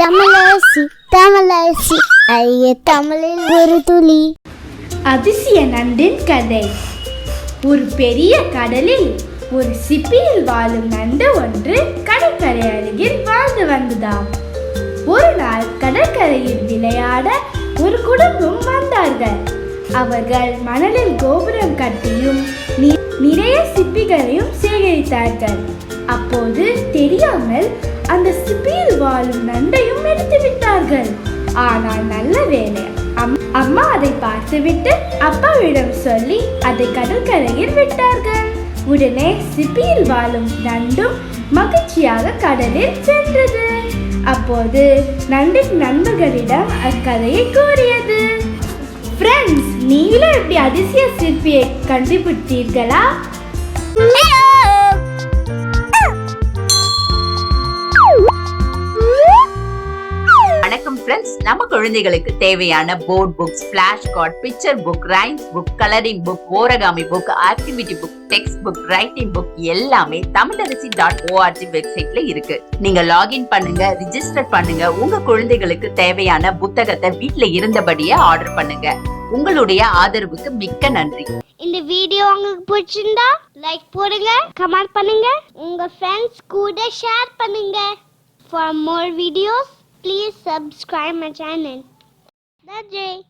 தமிழரசி தமிழரசி ஐய தமிழில் ஒரு துளி. அதிசய நண்டின் கதை. ஒரு பெரிய கடலில் ஒரு சிப்பியில் வாழும் நண்டு ஒன்று கடற்கரை அருகில் வாழ்ந்து வந்ததாம். ஒரு நாள் கடற்கரையில் விளையாட ஒரு குடும்பம் வந்தார்கள். அவர்கள் மணலில் கோபுரம் கட்டியும் நிறைய சிப்பிகளையும் சேகரித்தார்கள். அப்போது தெரியாமல் அந்த சிப்பியில் வாழும் நண்டையும் எடுத்து விட்டார்கள். ஆனால் நல்ல வேலை, அம்மா அதை பார்த்துவிட்டு அப்பாவிடம் சொல்லி அதை கடற்கரையில் விட்டார்கள். உடனே சிப்பியில் வாழும் நண்டும் மகிழ்ச்சியாக கடலில் சென்றது. அப்போது நண்டின் நண்பர்களிடம் அக்கதையை கூறியது. ஃப்ரெண்ட்ஸ், நீங்களும் எப்படி அதிசய சிற்பியை கண்டுபிடித்தீர்களா? வணக்கம் ஃப்ரெண்ட்ஸ், நம்ம குழந்தைகளுக்கு தேவையான board books, flash card, picture book, rhymes book, colouring book, origami book, activity book, text book, writing book எல்லாமே tamilaraci.org வெப்சைட்ல இருக்கு. நீங்க லாகின் பண்ணுங்க, ரிஜிஸ்டர் பண்ணுங்க. உங்க குழந்தைகளுக்கு தேவையான புத்தகத்தை வீட்ல இருந்தபடியே ஆர்டர் பண்ணுங்க. உங்களுடைய ஆதரவுக்கு மிக்க நன்றி. இந்த வீடியோ உங்களுக்கு பிடிச்சிருந்தா லைக் போடுங்க, கமெண்ட் பண்ணுங்க, உங்க ஃப்ரெண்ட்ஸ் கூட ஷேர் பண்ணுங்க. For more videos, please subscribe my channel. That's it.